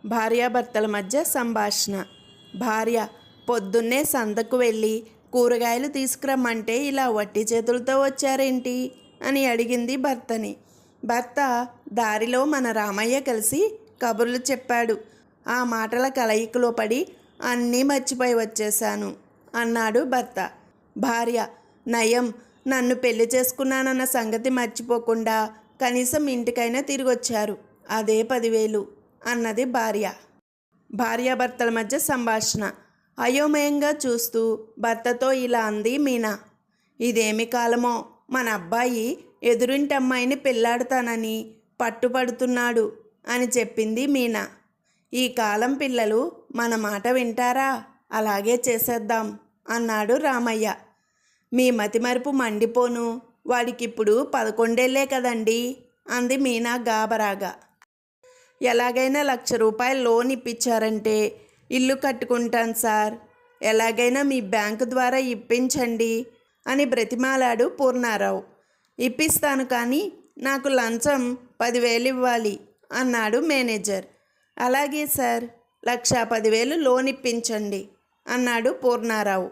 భార్యాభర్తల మధ్య సంభాషణ. భార్య: పొద్దున్నే సంతకు వెళ్ళి కూరగాయలు తీసుకురమ్మంటే ఇలా వట్టి చేతులతో వచ్చారేంటి అని అడిగింది భర్తని. భర్త: దారిలో మన రామయ్య కలిసి కబుర్లు చెప్పాడు. ఆ మాటల కలయికలో పడి అన్నీ మర్చిపోయి వచ్చేశాను అన్నాడు భర్త. భార్య: నయం, నన్ను పెళ్లి చేసుకున్నానన్న సంగతి మర్చిపోకుండా కనీసం ఇంటికైనా తిరిగొచ్చారు. అదే 10,000 అన్నది భార్య. భార్యాభర్తల మధ్య సంభాషణ. అయోమయంగా చూస్తూ భర్తతో ఇలా అంది మీనా. ఇదేమి కాలమో, మన అబ్బాయి ఎదురింటి అమ్మాయిని పెళ్లాడుతానని పట్టుపడుతున్నాడు అని చెప్పింది మీనా. ఈ కాలం పిల్లలు మన మాట వింటారా? అలాగే చేసేద్దాం అన్నాడు రామయ్య. మీ మతిమరుపు మండిపోను, వాడికిప్పుడు 11 కదండి అంది మీనా గాబరాగా. ఎలాగైనా ₹1,00,000 లోన్ ఇప్పించారంటే ఇల్లు కట్టుకుంటాను సార్, ఎలాగైనా మీ బ్యాంకు ద్వారా ఇప్పించండి అని బ్రతిమాలాడు పూర్ణారావు. ఇప్పిస్తాను, కానీ నాకు లంచం 10,000 ఇవ్వాలి అన్నాడు మేనేజర్. అలాగే సార్, 1,10,000 లోన్ ఇప్పించండి అన్నాడు పూర్ణారావు.